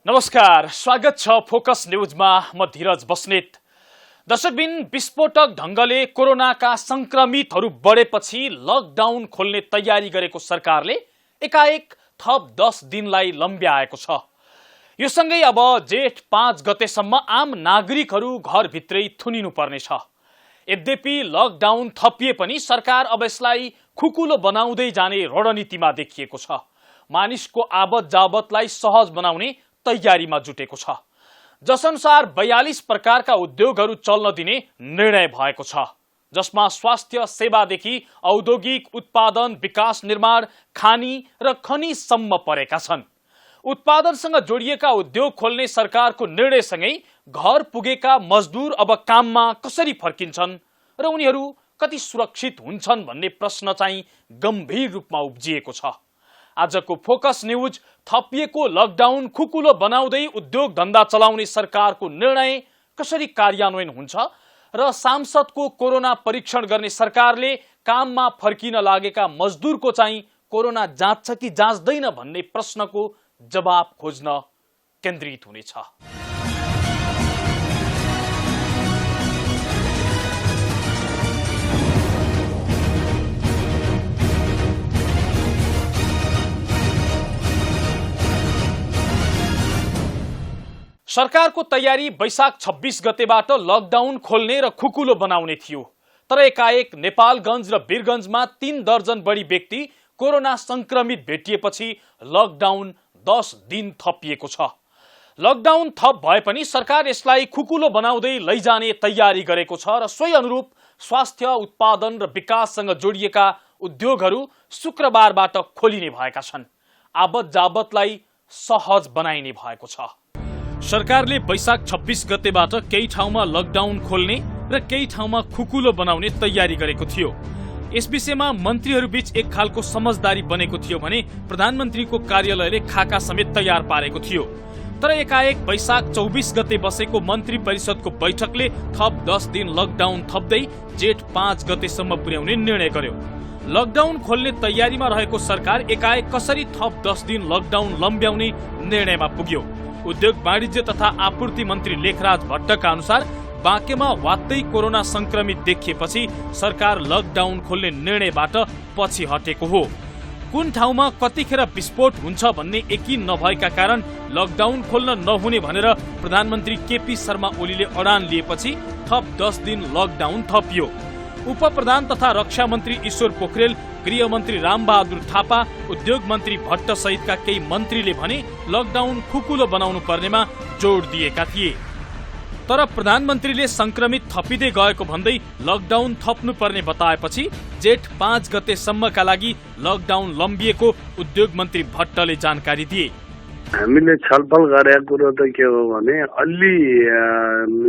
नमस्कार, स्वागत छ फोकस न्यूजमा। म धीरज बस्नेत। दर्शकबिन, विस्फोटक ढंगले कोरोनाका संक्रमितहरू बढेपछि लकडाउन खोल्ने तयारी गरेको सरकारले एकाएक थप 10 दिनलाई लम्ब्याएको छ। यो सँगै अब जेठ 5 गतेसम्म आम नागरिकहरू घरभित्रै थुनिनु पर्नेछ। यद्यपि लकडाउन थपिए पनि सरकार अब यसलाई खुकुलो बनाउँदै जाने रणनीतिमा देखिएको छ। मानिसको आवत जावतलाई सहज बनाउने तयारीमा जुटेको छ। जसअनुसार 42 प्रकारका उद्योगहरू चल्न दिने निर्णय भएको छ, जसमा स्वास्थ्य सेवादेखि औद्योगिक उत्पादन, विकास, निर्माण, खानी र खनिजसम्म परेका छन्। उत्पादनसँग जोडिएका उद्योग खोल्ने सरकारको निर्णयसँगै घर पुगेका मजदुर अब काममा कसरी फर्किन्छन् र उनीहरू कति सुरक्षित हुन्छन् भन्ने प्रश्न चाहिँ गम्भीर रूपमा उब्जिएको छ। आजको फोकस न्यूज थपिएको लकडाउन खुकुलो बनाउँदै उद्योग धन्दा चलाउने सरकारको निर्णय कसरी कार्यान्वयन हुन्छ र सांसदको कोरोना परीक्षण गर्ने सरकारले काममा फर्किन लागेका मजदुरको चाहिँ कोरोना जाँच्छ कि जाँच्दैन भन्ने प्रश्नको जवाब खोज्न केन्द्रित हुनेछ। सरकारको तयारी वैशाख 26 गतेबाट लकडाउन खोल्ने र खुकुलो बनाउने थियो। तर एकाएक नेपालगञ्ज र वीरगञ्जमा 3 दर्जन बढी व्यक्ति कोरोना संक्रमित भेटिएपछि लकडाउन 10 दिन थपिएको छ। लकडाउन थप भए पनि सरकार यसलाई खुकुलो बनाउँदै लैजाने तयारी गरेको छ र सोही अनुरूप स्वास्थ्य, उत्पादन र विकाससँग जोडिएका उद्योगहरू शुक्रबारबाट खोलिने भएका छन्। आवत जावतलाई सहज बनाइने भएको छ। सरकारले वैशाख 26 गतेबाट केही ठाउँमा लकडाउन खोल्ने र केही ठाउँमा खुकुलो बनाउने तयारी गरेको थियो। यस विषयमा मन्त्रीहरूबीच एक खालको समझदारी बनेको थियो भने प्रधानमन्त्रीको कार्यालयले खाका समेत तयार पारेको थियो। तर एकाएक वैशाख 24 गते बसेको मन्त्री परिषदको बैठकले थप 10 दिन लकडाउन थप्दै जेठ 5 गतेसम्म पुर्याउने निर्णय गर्यो। लकडाउन खोल्ने तयारीमा रहेको सरकार एकाएक कसरी थप 10 दिन लकडाउन लम्ब्याउने निर्णयमा पुग्यो। उद्योग वाणिज्य तथा आपूर्ति मन्त्री लेखराज भट्टका अनुसार बाँकेमा वात्तै कोरोना संक्रमित देखिएपछि सरकार लकडाउन खोल्ने निर्णयबाट पछि हटेको हो। कुन ठाउँमा कतिखेर विस्फोट हुन्छ भन्ने यकिन नभएका कारण लकडाउन खोल्न नहुने भनेर प्रधानमन्त्री केपी शर्मा ओलीले अडान लिएपछि थप 10 दिन लकडाउन थपियो। उप प्रधान तथा रक्षा मन्त्री ईश्वर पोखरेल, गृह मन्त्री रामबहादुर थापा, उद्योग मन्त्री भट्ट सहितका केही मन्त्रीले भने लकडाउन खुकुलो बनाउनु पर्नेमा जोड दिएका थिए। तर प्रधानमन्त्रीले संक्रमित थपिँदै गएको भन्दै लकडाउन थप्नु पर्ने बताएपछि जेठ 5 गतेसम्मका लागि लकडाउन लम्बिएको उद्योग मन्त्री भट्टले जानकारी दिए। हामीले छलफल गरेको कुरो त के हो भने अलि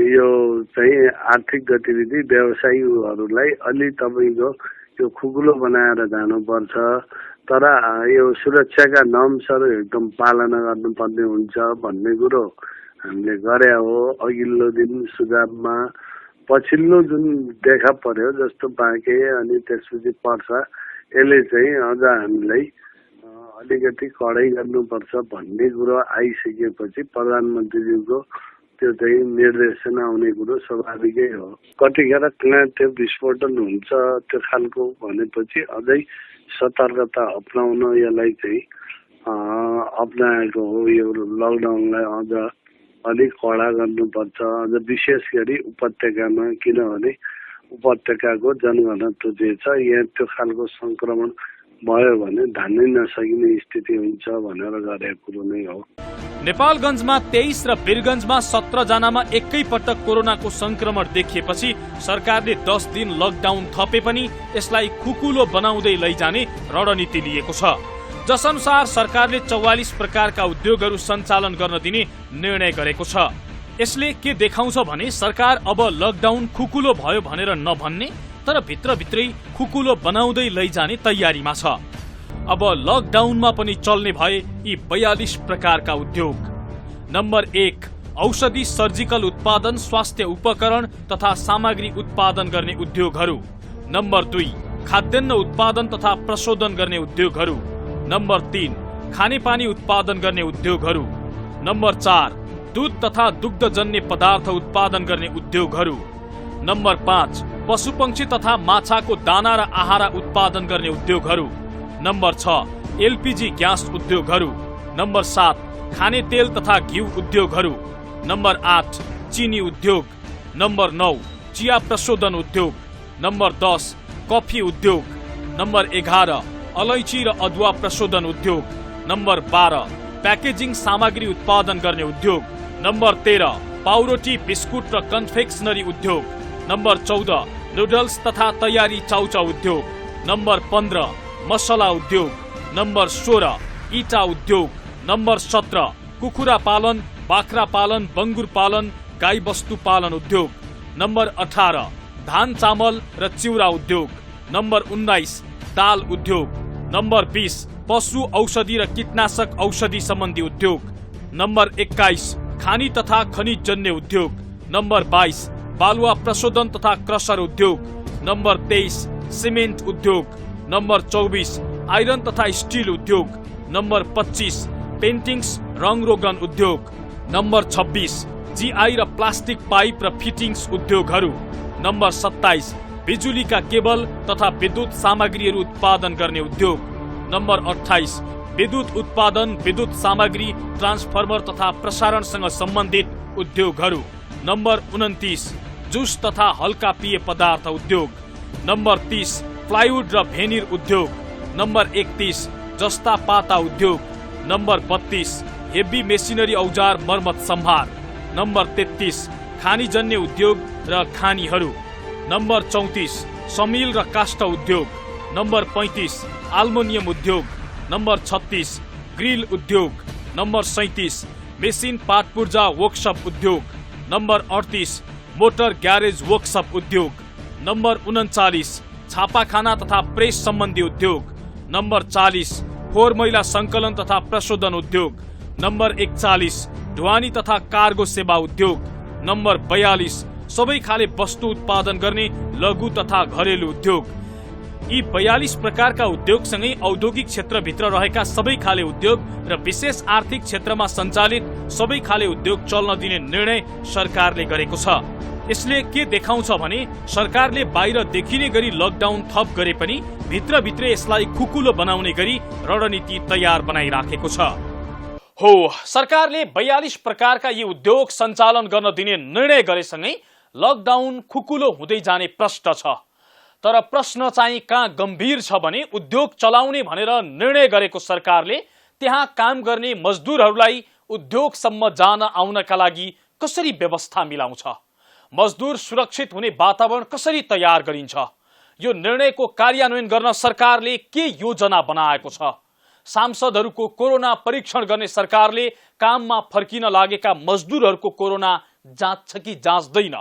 यो चाहिँ आर्थिक गतिविधि व्यवसायीहरूलाई अलि तपाईँको यो खुकुलो बनाएर जानुपर्छ। तर यो सुरक्षाका नर्म्सहरू एकदम पालना गर्नुपर्ने हुन्छ भन्ने कुरो हामीले गरे हो। अघिल्लो दिन सुझावमा पछिल्लो जुन देखा पर्यो जस्तो बाँके अनि त्यसपछि पर्सा, यसले चाहिँ अझ हामीलाई अलिकति कडाई गर्नुपर्छ भन्ने कुरो आइसकेपछि प्रधानमन्त्रीज्यूको त्यो चाहिँ निर्देशन आउने कुरो स्वाभाविकै हो। कतिखेर कहाँ त्यो विस्फोटन हुन्छ त्यो खालको भनेपछि अझै सतर्कता अपनाउन यसलाई चाहिँ अपनाएको हो। यो लकडाउनलाई अझ अलिक कडा गर्नुपर्छ, अझ विशेष गरी उपत्यकामा, किनभने उपत्यकाको जनघनत्व जे छ यहाँ त्यो खालको संक्रमण भयो भने धान्नै नसकिने स्थिति हुन्छ भनेर गरेको कुरो नै हो। नेपालगञ्जमा 23 र वीरगञ्जमा 17 जनामा एकैपटक कोरोनाको संक्रमण देखिएपछि सरकारले 10 दिन लकडाउन थपे पनि यसलाई खुकुलो बनाउँदै लैजाने रणनीति लिएको छ। जसअनुसार सरकारले 44 प्रकारका उद्योगहरू सञ्चालन गर्न दिने निर्णय गरेको छ। यसले के देखाउँछ भने सरकार अब लकडाउन खुकुलो भयो भनेर नभन्ने तर भित्रभित्रै खुकुलो बनाउँदै लैजाने तयारीमा छ। अब लकडाउनमा पनि चल्ने भए यी 42 प्रकारका उद्योग। नम्बर 1, औषधि, सर्जिकल उत्पादन, स्वास्थ्य उपकरण तथा सामग्री उत्पादन गर्ने उद्योगहरू। नम्बर 2, खाद्यान्न उत्पादन तथा प्रशोधन गर्ने उद्योगहरू। नम्बर 3, खानेपानी उत्पादन गर्ने उद्योगहरू। नम्बर 4 दूध तथा दुग्धजन्य पदार्थ उत्पादन गर्ने उद्योगहरू। नम्बर 5 पशुपक्षी तथा माछाको दाना र आहारा उत्पादन गर्ने उद्योगहरू। नम्बर 6 एलपीजी ग्यास उद्योगहरू। नम्बर 7 खाने तेल तथा घिउ उद्योगहरू। नम्बर 8 चिनी उद्योग। नम्बर 9 चिया प्रशोधन उद्योग। नम्बर 10 कफी उद्योग। नम्बर 11 अलैची र अदुवा प्रशोधन उद्योग। नम्बर 12 प्याकेजिङ सामग्री उत्पादन गर्ने उद्योग। नम्बर 13 पाउरोटी बिस्कुट र कन्फेक्सनरी उद्योग। नम्बर 14 नुडल्स तथा तयारी चाउचाउ उद्योग। नम्बर 15 मसला उद्योग। नम्बर 16 इटा उद्योग। नम्बर 17 कुखुरा पालन, बाख्रा पालन, बंगुर पालन, गाई बस्तु पालन उद्योग। नम्बर 18 धान चामल र चिउरा उद्योग। नम्बर 19 दाल उद्योग। नम्बर 20 पशु औषधि र कीटनाशक औषधि सम्बन्धी उद्योग। नम्बर 21 खानी तथा खनिजजन्य उद्योग। नम्बर 22 बालुवा प्रशोधन तथा क्रसर उद्योग। नम्बर 23 सिमेन्ट उद्योग। नम्बर 24 आइरन तथा स्टिल उद्योग। नम्बर 25 पेन्टिङ्स रङ रोगन उद्योग। नम्बर 26 जीआई र प्लास्टिक पाइप र फिटिङ्स उद्योगहरू। नम्बर 27 बिजुलीका केबल तथा विद्युत सामग्रीहरू उत्पादन गर्ने उद्योग। नम्बर 28 विद्युत उत्पादन, विद्युत सामग्री, ट्रान्सफर्मर तथा प्रसारणसँग सम्बन्धित उद्योगहरू। नम्बर 29 जुस तथा हल्का पेय पदार्थ उद्योग। नम्बर 30 प्लाइवुड र भेनिर उद्योग। नम्बर 31 जस्ता पाता उद्योग। नम्बर 32 हेभी मेसिनरी औजार मर्मत सम्भार। नम्बर 33 खानीजन्य उद्योग र खानीहरू। नम्बर 34 समिल र काष्ठ उद्योग। नम्बर 35 आल्मुनियम उद्योग। नम्बर 36 ग्रिल उद्योग। नम्बर 37 मेसिन पार्ट पूर्जा वर्कशप उद्योग। नम्बर 38 मोटर ग्यारेज वर्कशप उद्योग। नम्बर 39 छापाखाना तथा प्रेस सम्बन्धी उद्योग। नम्बर 40 फोहोर मैला संकलन तथा प्रशोधन उद्योग। नम्बर 41 ढुवानी तथा कार्गो सेवा उद्योग। नम्बर 42 सबै खाले वस्तु उत्पादन गर्ने लघु तथा घरेलु उद्योग। यी 42 प्रकारका उद्योगसँगै औद्योगिक क्षेत्रभित्र रहेका सबै खाले उद्योग र विशेष आर्थिक क्षेत्रमा सञ्चालित सबै खाले उद्योग चल्न दिने निर्णय सरकारले गरेको छ। यसले के देखाउँछ भने सरकारले बाहिर देखिने गरी लकडाउन थप गरे पनि भित्रभित्रै यसलाई खुकुलो बनाउने गरी रणनीति तयार बनाइराखेको छ। हो, सरकारले 42 प्रकारका यी उद्योग सञ्चालन गर्न दिने निर्णय गरेसँगै लकडाउन खुकुलो हुँदै जाने प्रश्न छ। तर प्रश्न चाहिँ कहाँ गम्भीर छ भने उद्योग चलाउने भनेर निर्णय गरेको सरकारले त्यहाँ काम गर्ने मजदुरहरूलाई उद्योगसम्म जान आउनका लागि कसरी व्यवस्था मिलाउँछ? मजदुर सुरक्षित हुने वातावरण कसरी तयार गरिन्छ? यो निर्णयको कार्यान्वयन गर्न सरकारले के योजना बनाएको छ? सांसदहरूको कोरोना परीक्षण गर्ने सरकारले काममा फर्किन लागेका मजदुरहरूको कोरोना जाँच्छ कि जाँच्दैन?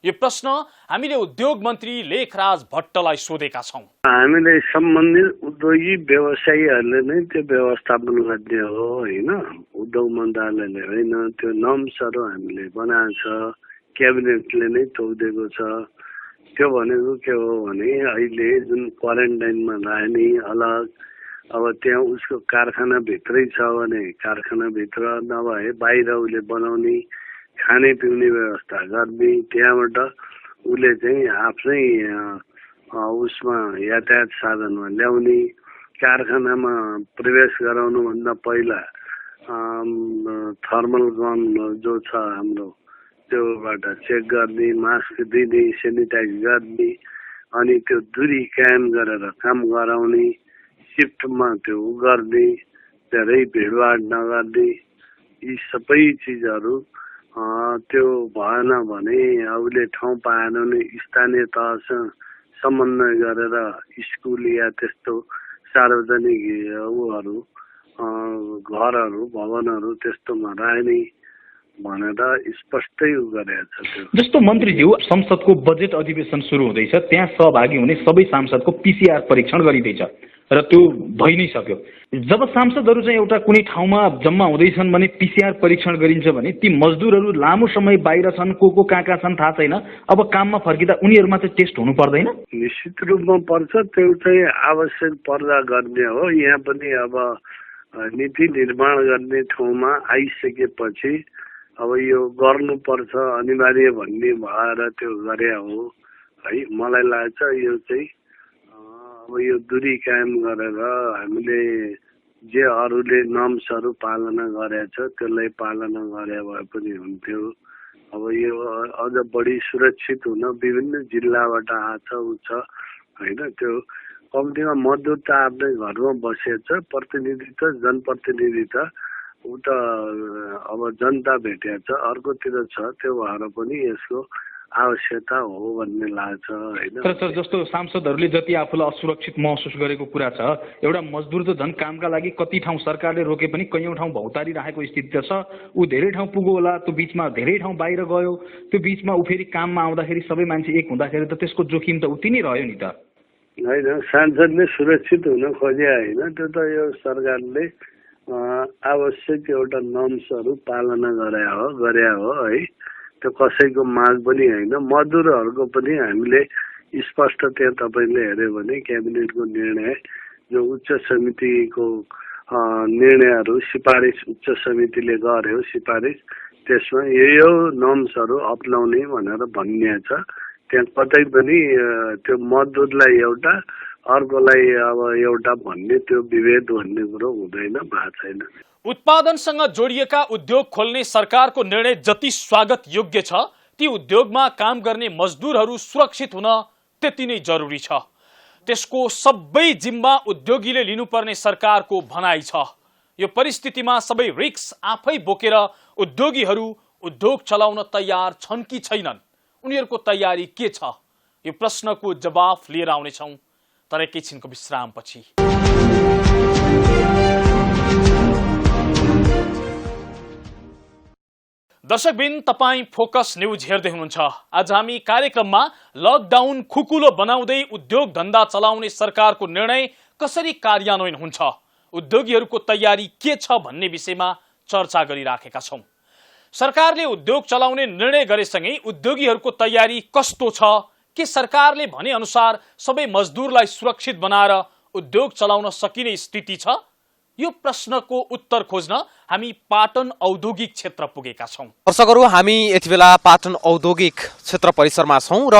यो प्रश्न हामीले उद्योग मन्त्री लेखराज भट्टलाई सोधेका छौं। हामीले सम्बन्धित उद्योगी व्यवसायीहरूले नै त्यो व्यवस्थापन गर्ने हो होइन, उद्योग मन्त्रालयले होइन। त्यो नर्म्सहरू हामीले बनाएको छ, क्याबिनेटले नै तोकिदिएको छ। त्यो भनेको के हो भने अहिले जुन क्वारेन्टाइनमा रहने अलग, अब त्यहाँ उसको कारखाना भित्रै छ भने कारखानाभित्र नभए बाहिर उसले बनाउने खाने पिउने व्यवस्था गर्ने, त्यहाँबाट उसले चाहिँ आफ्नै उसमा यातायात साधनमा ल्याउने, कारखानामा प्रवेश गराउनुभन्दा पहिला थर्मल गन जो छ हाम्रो त्योबाट चेक गर्ने, मास्क दिने, सेनिटाइज गर्ने, अनि त्यो दूरी कायम गरेर काम गराउने, सिफ्टमा त्यो गर्ने, धेरै भिडभाड नगर्ने, यी सबै चिजहरू त्यो भएन भने उसले ठाउँ पाएन भने स्थानीय तहसँग समन्वय गरेर स्कुल या त्यस्तो सार्वजनिक उहरू घरहरू भवनहरू त्यस्तोमा राख्ने भनेर स्पष्टै गरेको छ। जस्तो मन्त्रीज्यू, संसदको बजेट अधिवेशन सुरु हुँदैछ, त्यहाँ सहभागी हुने सबै सांसदको पीसीआर परीक्षण गरिँदैछ र त्यो भइ नै सक्यो। जब सांसदहरू चाहिँ एउटा कुनै ठाउँमा जम्मा हुँदैछन् भने पीसीआर परीक्षण गरिन्छ भने ती मजदुरहरू लामो समय बाहिर छन्, को कहाँ छन् थाहा छैन, अब काममा फर्किँदा उनीहरूमा चाहिँ टेस्ट हुनु पर्दैन? निश्चित रूपमा पर्छ, त्यो चाहिँ आवश्यक पर्दा गर्ने हो। यहाँ पनि अब नीति निर्माण गर्ने ठाउँमा आइसकेपछि अब यो गर्नुपर्छ अनिवार्य भन्ने भएर त्यो गरे हो है। मलाई लाग्छ यो चाहिँ अब यो दूरी कायम गरेर हामीले जे अरूले नर्म्सहरू पालना गरेछ त्यसलाई पालना गरे भए पनि हुन्थ्यो। अब यो अझ बढी सुरक्षित हुन विभिन्न जिल्लाबाट आछ उछ होइन, त्यो कम्तीमा मजदुर त आफ्नै घरमा बसेछ, प्रतिनिधित्व जनप्रतिनिधि त उता अब जनता भेटेछ अर्कोतिर छ, त्यो भएर पनि यसको आवश्यकता हो भन्ने लाग्छ होइन। तर सर जस्तो सांसदहरूले जति आफूलाई असुरक्षित महसुस गरेको कुरा छ, एउटा मजदुर त झन् कामका लागि कति ठाउँ सरकारले रोके पनि कैयौँ ठाउँ भौतारी राखेको स्थिति त छ। ऊ धेरै ठाउँ पुग्यो होला, त्यो बिचमा धेरै ठाउँ बाहिर गयो, त्यो बिचमा ऊ फेरि काममा आउँदाखेरि सबै मान्छे एक हुँदाखेरि त त्यसको जोखिम त उति नै रह्यो नि त। होइन, सांसदले सुरक्षित हुन खोजे होइन, त्यो त यो सरकारले आवश्यक एउटा नर्म्सहरू पालना गरे हो है। त्यो कसैको माग पनि होइन, मजदुरहरूको पनि हामीले स्पष्ट त्यहाँ तपाईँले हेऱ्यो भने क्याबिनेटको निर्णय जो उच्च समितिको निर्णयहरू सिफारिस उच्च समितिले गर्यो सिफारिस, त्यसमा यो नर्म्सहरू अपनाउने भनेर भनिएको छ। त्यहाँ कतै पनि त्यो मजदुरलाई एउटा अर्कोलाई अब एउटा भन्ने त्यो विभेद भन्ने कुरो हुँदैन, भएको छैन। उत्पादनसँग जोडिएका उद्योग खोल्ने सरकारको निर्णय जति स्वागत योग्य छ, ती उद्योगमा काम गर्ने मजदुरहरू सुरक्षित हुन त्यति नै जरुरी छ। त्यसको सबै जिम्मा उद्योगीले लिनुपर्ने सरकारको भनाइ छ। यो परिस्थितिमा सबै रिस्क आफै बोकेर उद्योगीहरू उद्योग चलाउन तयार छन् कि छैनन्, उनीहरूको तयारी के छ, यो प्रश्नको जवाफ लिएर आउनेछौँ तर एकैछिनको विश्रामपछि। दर्शकबिन, तपाईं फोकस न्यूज हेर्दै हुनुहुन्छ। आज हामी कार्यक्रममा लकडाउन खुकुलो बनाउँदै उद्योग धन्दा चलाउने सरकारको निर्णय कसरी कार्यान्वयन हुन्छ, उद्योगीहरूको तयारी के छ भन्ने विषयमा चर्चा गरिराखेका छौं। सरकारले उद्योग चलाउने निर्णय गरेसँगै उद्योगीहरूको तयारी कस्तो छ, के सरकारले भने अनुसार सबै मजदुरलाई सुरक्षित बनाएर उद्योग चलाउन सकिने स्थिति छ, यो प्रश्नको उत्तर खोज्न हामी पाटन औद्योगिक क्षेत्र पुगेका छौं। दर्शकहरू, हामी यति बेला पाटन औद्योगिक क्षेत्र परिसरमा छौं र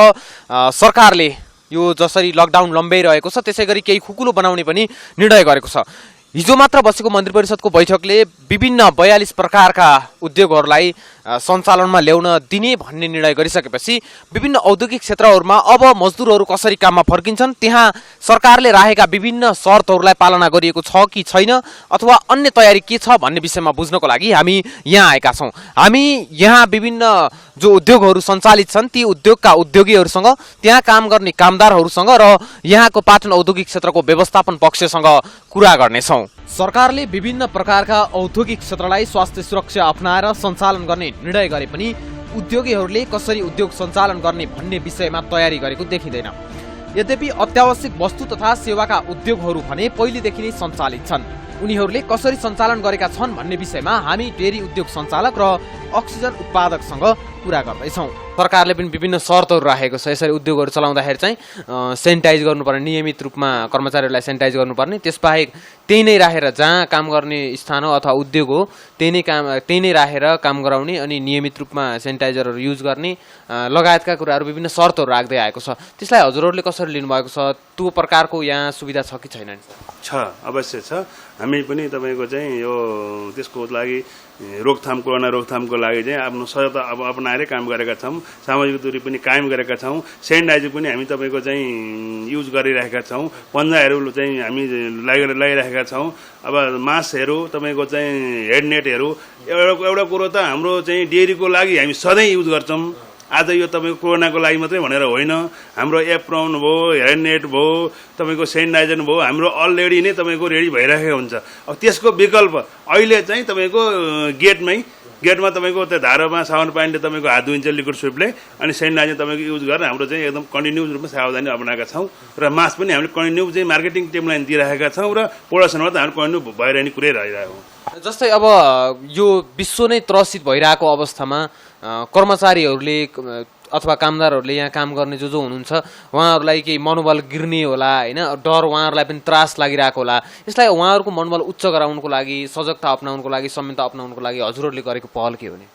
सरकारले यो जसरी लकडाउन लम्ब्याइरहेको छ त्यसै गरी केही खुकुलो बनाउने पनि निर्णय गरेको छ। हिजो मात्र बसेको मन्त्री परिषदको बैठकले विभिन्न 42 प्रकारका उद्योगहरूलाई सञ्चालनमा ल्याउन दिने भन्ने निर्णय गरिसकेपछि विभिन्न औद्योगिक क्षेत्रहरूमा अब मजदुरहरू कसरी काममा फर्किन्छन्, त्यहाँ सरकारले राखेका विभिन्न शर्तहरूलाई पालना गरिएको छ कि छैन अथवा अन्य तयारी के छ भन्ने विषयमा बुझ्नको लागि हामी यहाँ आएका छौँ। हामी यहाँ विभिन्न जो उद्योगहरू सञ्चालित छन् ती उद्योगका उद्योगीहरूसँग, त्यहाँ काम गर्ने कामदारहरूसँग र यहाँको पाटन औद्योगिक क्षेत्रको व्यवस्थापन पक्षसँग कुरा गर्नेछौँ। सरकारले विभिन्न प्रकारका औद्योगिक क्षेत्रलाई स्वास्थ्य सुरक्षा अपनाएर सञ्चालन गर्ने निर्णय गरे पनि उद्योगीहरूले कसरी उद्योग सञ्चालन गर्ने भन्ने विषयमा तयारी गरेको देखिँदैन। यद्यपि अत्यावश्यक वस्तु तथा सेवाका उद्योगहरू भने पहिलेदेखि नै सञ्चालित छन्। उनीहरूले कसरी सञ्चालन गरेका छन् भन्ने विषयमा हामी डेरी उद्योग सञ्चालक र अक्सिजन उत्पादकसँग कुरा गर्दैछौँ। सरकारले पनि विभिन्न शर्तहरू राखेको छ। यसरी उद्योगहरू चलाउँदाखेरि चाहिँ सेनिटाइज गर्नुपर्ने, नियमित रूपमा कर्मचारीहरूलाई सेनिटाइज गर्नुपर्ने, त्यसबाहेक त्यही नै राखेर जहाँ काम गर्ने स्थान हो अथवा उद्योग हो त्यही नै राखेर काम गराउने अनि नियमित रूपमा सेनिटाइजरहरू युज गर्ने लगायतका कुराहरू विभिन्न शर्तहरू राख्दै आएको छ। त्यसलाई हजुरहरूले कसरी लिनुभएको छ? त्यो प्रकारको यहाँ सुविधा छ कि छैन? छ, अवश्य छ। हामी पनि तपाईँको चाहिँ यो त्यसको लागि कोरोना रोकथामको लागि चाहिँ आफ्नो सहजता अब अपनाएरै काम गरेका छौँ। सामाजिक दूरी पनि कायम गरेका छौँ। सेनिटाइजर पनि हामी तपाईँको चाहिँ युज गरिरहेका छौँ। पन्जाहरू चाहिँ हामी लगाइरहेका छौँ। अब मास्कहरू तपाईँको चाहिँ हेडनेटहरू एउटा कुरो त हाम्रो चाहिँ डेरीको लागि हामी सधैँ युज गर्छौँ। आज यो तपाईँको कोरोनाको लागि मात्रै भनेर होइन, हाम्रो एप्रोन भयो, हेडनेट भयो, तपाईँको सेनिटाइजर भयो, हाम्रो अलरेडी नै तपाईँको रेडी भइरहेको हुन्छ। अब त्यसको विकल्प अहिले चाहिँ तपाईँको गेटमा तपाईँको त्यो धारामा साबुन पानीले तपाईँको हात धुइन्छ लिक्विड स्विपले, अनि सेनिटाइजर तपाईँको युज गरेर हाम्रो चाहिँ एकदम कन्टिन्युस रूपमा सावधानी अपनाएका छौँ। र मास्क पनि हामीले कन्टिन्यू चाहिँ मार्केटिङ टिमलाई दिइरहेका छौँ र प्रोडक्सनमा त हामीले कन्टिन्यू भइरहने कुरै रहिरहेको। जस्तै अब यो विश्व नै त्रसित भइरहेको अवस्थामा कर्मचारीहरूले अथवा कामदारहरूले यहाँ काम गर्ने जो हुनुहुन्छ उहाँहरूलाई केही मनोबल गिर्ने होला होइन, डर उहाँहरूलाई पनि त्रास लागिरहेको होला, यसलाई उहाँहरूको मनोबल उच्च गराउनुको लागि, सजगता अपनाउनुको लागि, संयमता अपनाउनुको लागि हजुरहरूले गरेको पहल के हो नि?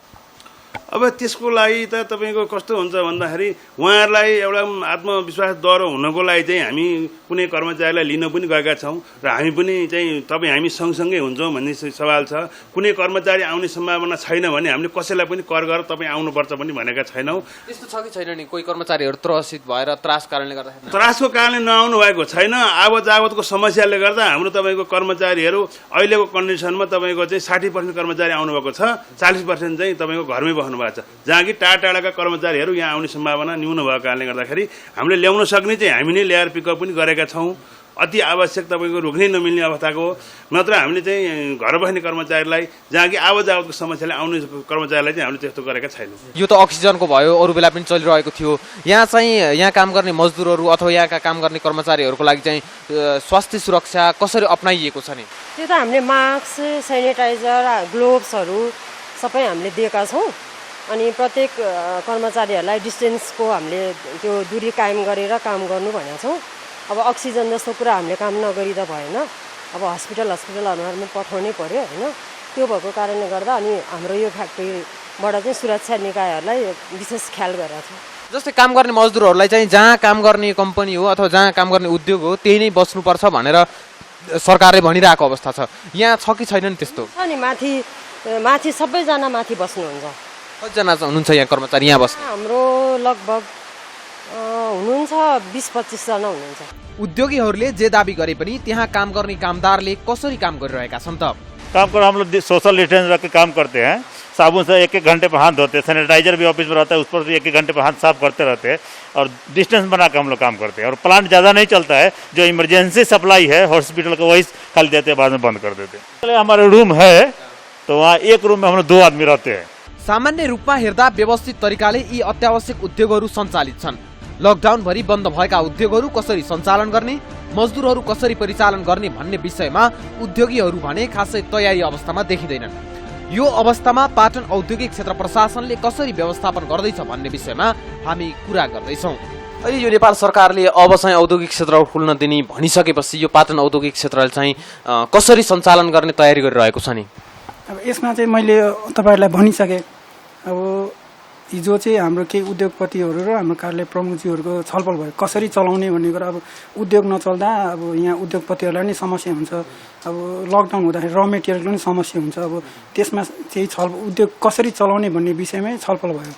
अब त्यसको लागि त तपाईँको कस्तो हुन्छ भन्दाखेरि उहाँहरूलाई एउटा आत्मविश्वास डह्रो हुनको लागि चाहिँ हामी कुनै कर्मचारीलाई लिन पनि गएका छौँ र हामी पनि चाहिँ तपाईँ हामी सँगसँगै हुन्छौँ भन्ने सवाल छ। कुनै कर्मचारी आउने सम्भावना छैन भने हामीले कसैलाई पनि कर गरेर तपाईँ आउनुपर्छ पनि भनेका छैनौँ। त्यस्तो छ कि छैन नि? कोही कर्मचारीहरू त्रसित भएर त्रास कारणले गर्दाखेरि? त्रासको कारणले नआउनु भएको छैन, आवत जावतको समस्याले गर्दा हाम्रो तपाईँको कर्मचारीहरू अहिलेको कन्डिसनमा तपाईँको चाहिँ 60% कर्मचारी आउनुभएको छ, 40% चाहिँ तपाईँको घरमै बस्नु भएको छ, जहाँ कि टाढा टाढाका कर्मचारीहरू यहाँ आउने सम्भावना न्यून भएको कारणले गर्दाखेरि हामीले ल्याउन सक्ने चाहिँ हामी नै ल्याएर पिकअप पनि गरेका छौँ। अति आवश्यक तपाईँको रोक्नै नमिल्ने अवस्थाको हो, नत्र हामीले चाहिँ घर बस्ने कर्मचारीलाई जहाँ कि आवत जावतको समस्याले आउने कर्मचारीलाई चाहिँ हामीले त्यस्तो गरेका छैनौँ। यो त अक्सिजनको भयो, अरू बेला पनि चलिरहेको थियो। यहाँ चाहिँ यहाँ काम गर्ने मजदुरहरू अथवा यहाँका काम गर्ने कर्मचारीहरूको लागि चाहिँ स्वास्थ्य सुरक्षा कसरी अपनाइएको छ नि? त्यो त हामीले मास्क, सेनिटाइजर, ग्लोभ्सहरू सबै हामीले दिएका छौँ। अनि प्रत्येक कर्मचारीहरूलाई डिस्टेन्सको हामीले त्यो दूरी कायम गरेर काम गर्नु भनेका छौँ। अब अक्सिजन जस्तो कुरा हामीले काम नगरिदा भएन, अब हस्पिटलहरूमा पनि पठाउनै पर्यो होइन। त्यो भएको कारणले गर्दा अनि हाम्रो यो फ्याक्ट्रीबाट चाहिँ सुरक्षा निकायहरूलाई विशेष ख्याल गरेका छौँ। जस्तै काम गर्ने मजदुरहरूलाई चाहिँ जहाँ काम गर्ने कम्पनी हो अथवा जहाँ काम गर्ने उद्योग हो त्यही नै बस्नुपर्छ भनेर सरकारले भनिरहेको अवस्था छ। यहाँ छ कि छैन नि त्यस्तो? अनि माथि सबैजना माथि बस्नुहुन्छ। कतिजना हुनुहुन्छ यहाँ कर्मचारी यहाँ बस्ने? हाम्रो लगभग हुनुहुन्छ 20-25 जना हुनुहुन्छ। उद्योगीहरूले जे दाबी गरे पनि त्यहाँ काम गर्ने कामदारले कसरी काम गरिरहेका छन् त? काम कर हम लोग सोशल डिस्टेंस रख के काम करते हैं। साबुन से 1-1 घंटे पर हाथ धोते हैं, सैनिटाइजर भी ऑफिस में रहता है, उस पर भी 1-1 घंटे पर हाथ साफ करते रहते हैं और डिस्टेंस बना के हम लोग काम करते हैं। और प्लांट ज़्यादा नहीं चलता है, जो इमरजेंसी सप्लाई है हॉस्पिटल को वही खाली देते हैं, बाद में बंद कर देते हैं। हमारे रूम है तो वहाँ एक रूम में हम लोग 2 आदमी रहते हैं। सामान्य रूपमा हेर्दा व्यवस्थित तरिकाले यी अत्यावश्यक उद्योगहरू सञ्चालित छन्। लकडाउनभरि बन्द भएका उद्योगहरू कसरी सञ्चालन गर्ने, मजदुरहरू कसरी परिचालन गर्ने भन्ने विषयमा उद्योगीहरू भने खासै तयारी अवस्थामा देखिँदैनन्। यो अवस्थामा पाटन औद्योगिक क्षेत्र प्रशासनले कसरी व्यवस्थापन गर्दैछ भन्ने विषयमा हामी कुरा गर्दैछौँ। अहिले यो नेपाल सरकारले अब चाहिँ औद्योगिक क्षेत्र खुल्न दिने भनिसकेपछि यो पाटन औद्योगिक क्षेत्रले चाहिँ कसरी सञ्चालन गर्ने तयारी गरिरहेको छ नि? अब यसमा चाहिँ मैले तपाईँहरूलाई भनिसकेँ। अब हिजो चाहिँ हाम्रो केही उद्योगपतिहरू र हाम्रो कार्यालय प्रमुखजीहरूको छलफल भयो कसरी चलाउने भन्ने कुरा। अब उद्योग नचल्दा अब यहाँ उद्योगपतिहरूलाई नै समस्या हुन्छ, अब लकडाउन हुँदाखेरि र मेटेरियलको पनि समस्या हुन्छ। अब त्यसमा चाहिँ उद्योग कसरी चलाउने भन्ने विषयमै छलफल भयो,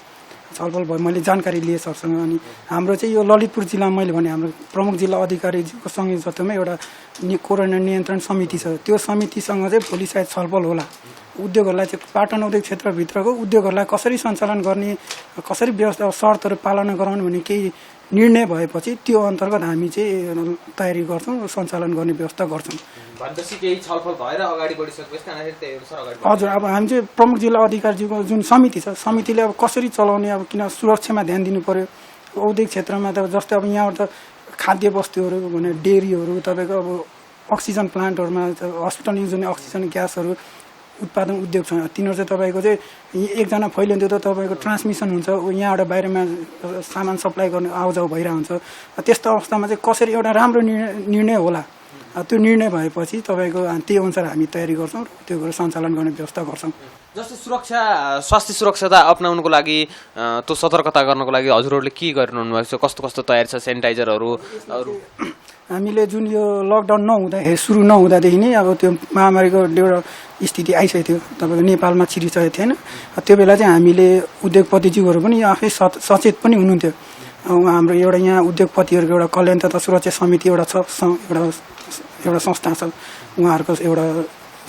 मैले जानकारी लिएँ सरसँग। अनि हाम्रो चाहिँ यो ललितपुर जिल्लामा मैले भने हाम्रो प्रमुख जिल्ला अधिकारीको संयोजकत्वमा एउटा कोरोना नियन्त्रण समिति छ। त्यो समितिसँग चाहिँ भोलि सायद छलफल होला। उद्योगहरूलाई चाहिँ पाटन उद्योग क्षेत्रभित्रको उद्योगहरूलाई कसरी सञ्चालन गर्ने, कसरी व्यवस्था शर्तहरू पालना गराउने भन्ने केही निर्णय भएपछि त्यो अन्तर्गत हामी चाहिँ तयारी गर्छौँ, सञ्चालन गर्ने व्यवस्था गर्छौँ। हजुर, अब हामी चाहिँ प्रमुख जिल्ला अधिकारीजीको जुन समिति छ, समितिले अब कसरी चलाउने, अब किन सुरक्षामा ध्यान दिनु पर्यो। औद्योगिक क्षेत्रमा त जस्तै अब यहाँबाट खाद्य वस्तुहरू भने डेरीहरू, तपाईँको अब अक्सिजन प्लान्टहरूमा हस्पिटल युज हुने अक्सिजन ग्यासहरू उत्पादन उद्योग छ। तिनीहरू चाहिँ तपाईँको चाहिँ एकजना फैलिन्थ्यो त तपाईँको ट्रान्समिसन हुन्छ, यहाँबाट बाहिरमा सामान सप्लाई गर्ने आउजाउ भइरहेको हुन्छ। त्यस्तो अवस्थामा चाहिँ कसरी एउटा राम्रो निर्णय होला, त्यो निर्णय भएपछि तपाईँको त्यही अनुसार हामी तयारी गर्छौँ र त्यो सञ्चालन गर्ने व्यवस्था गर्छौँ। जस्तै स्वास्थ्य सुरक्षता अपनाउनुको लागि त्यो सतर्कता गर्नको लागि हजुरहरूले के गरिरहनु भएको छ? कस्तो कस्तो तयारी छ? सेनिटाइजरहरू हामीले जुन यो लकडाउन सुरु नहुँदादेखि नै अब त्यो महामारीको एउटा स्थिति आइसकेको थियो, तपाईँको नेपालमा छिरिसकेको थिएन। त्यो बेला चाहिँ हामीले उद्योगपतिज्यूहरू पनि आफै सचेत पनि हुनुहुन्थ्यो। हाम्रो एउटा यहाँ उद्योगपतिहरूको एउटा कल्याण तथा सुरक्षा समिति एउटा छ, एउटा संस्था छ, उहाँहरूको एउटा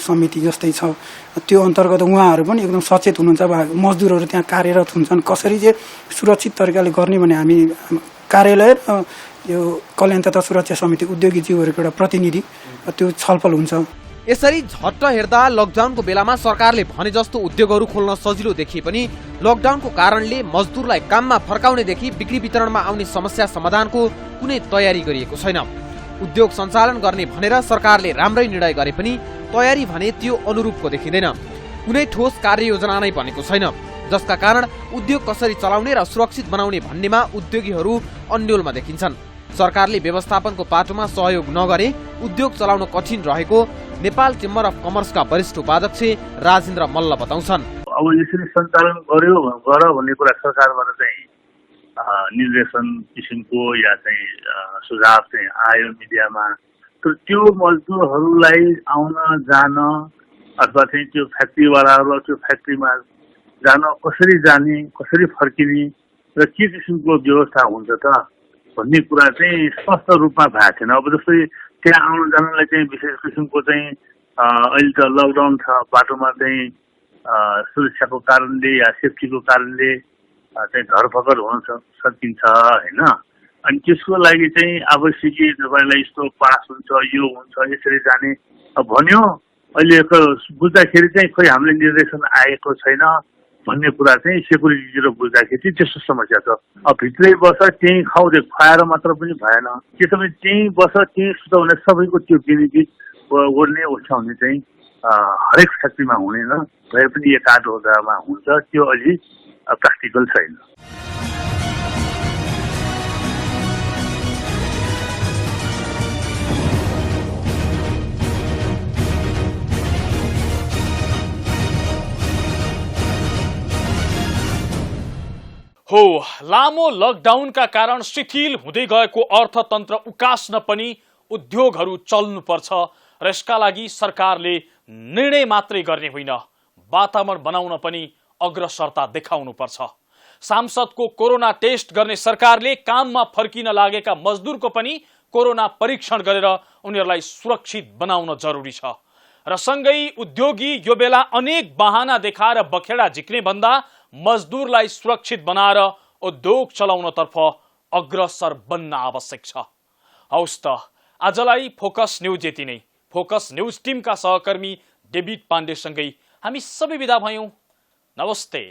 समिति जस्तै छ। त्यो अन्तर्गत उहाँहरू पनि एकदम सचेत हुनुहुन्छ। अब मजदुरहरू त्यहाँ कार्यरत हुन्छन्, कसरी चाहिँ सुरक्षित तरिकाले गर्ने भने हामी कार्यालय यो कल्याण तथा सुरक्षा समिति उद्योगीज्यूहरूको एउटा प्रतिनिधि त्यो छलफल हुन्छ। यसरी झट्ट हेर्दा लकडाउनको बेलामा सरकारले भने जस्तो उद्योगहरू खोल्न सजिलो देखिए पनि लकडाउनको कारणले मजदुरलाई काममा फर्काउनेदेखि बिक्री वितरणमा आउने समस्या समाधानको कुनै तयारी गरिएको छैन। उद्योग सञ्चालन गर्ने भनेर सरकारले राम्रै निर्णय गरे पनि तयारी भने त्यो अनुरूपको देखिँदैन। कुनै ठोस कार्ययोजना नै बनेको छैन। जसका कारण उद्योग कसरी चलाउने र सुरक्षित बनाउने भन्नेमा उद्योगीहरू अन्योलमा देखिन्छन्। सरकारले व्यवस्थापनको पाटोमा सहयोग नगरे उद्योग चलाउन कठिन रहेको नेपाल चेम्बर अफ कमर्सका वरिष्ठ उपाध्यक्ष राजेन्द्र मल्ल बताउँछन्। अब यसरी सञ्चालन गर भन्ने कुरा सरकारबाट चाहिँ निर्देशन किसिमको या चाहिँ सुझाव चाहिँ आयो मिडियामा। तर त्यो मजदुरहरूलाई आउन जान अथवा चाहिँ त्यो फ्याक्ट्रीवालाहरू त्यो फ्याक्ट्रीमा जान कसरी जाने, कसरी फर्किने र के किसिमको व्यवस्था हुन्छ त भन्ने कुरा चाहिँ स्पष्ट रूपमा भएको थिएन। अब जस्तै त्यहाँ आउन जानलाई चाहिँ विशेष किसिमको चाहिँ अहिले त लकडाउन छ, बाटोमा चाहिँ सुरक्षाको कारणले या सेफ्टीको कारणले चाहिँ धरपकड हुन सकिन्छ होइन। अनि त्यसको लागि चाहिँ आवश्यकीय तपाईँलाई यस्तो पास हुन्छ, यो हुन्छ, यसरी जाने भन्यो। अहिले बुझ्दाखेरि चाहिँ खोइ हामीले निर्देशन आएको छैन भन्ने कुरा चाहिँ सेक्युरिटीतिर बुझ्दाखेरि चाहिँ त्यस्तो समस्या छ। अब भित्रै बस त्यहीँ खुवाएर मात्र पनि भएन, के तपाईँ त्यहीँ बस त्यहीँ सुत भने सबैको त्यो बेनिफिट ओर्ने ओछ्याउने चाहिँ हरेक फ्याक्ट्रीमा हुँदैन, भए पनि एक आध वटामा हुन्छ, त्यो अलि प्र्याक्टिकल छैन। हो, लामो लकडाउनका कारण शिथिल हुँदै गएको अर्थतन्त्र उकास्न पनि उद्योगहरू चल्नुपर्छ र यसका लागि सरकारले निर्णय मात्रै गर्ने होइन, वातावरण बनाउन पनि अग्रसरता देखाउनुपर्छ। सांसदको कोरोना टेस्ट गर्ने सरकारले काममा फर्किन लागेका मजदुरको पनि कोरोना परीक्षण गरेर उनीहरूलाई सुरक्षित बनाउन जरुरी छ र सँगै उद्योगी यो बेला अनेक बहाना देखाएर बखेडा झिक्ने भन्दा मजदुरलाई सुरक्षित बनाएर उद्योग चलाउनतर्फ अग्रसर बन्न आवश्यक छ। हौस् त, आजलाई फोकस न्यूज यति नै। फोकस न्यूज टिमका सहकर्मी डेभिड पाण्डेसँगै हामी सबै बिदा भयौं। नमस्ते।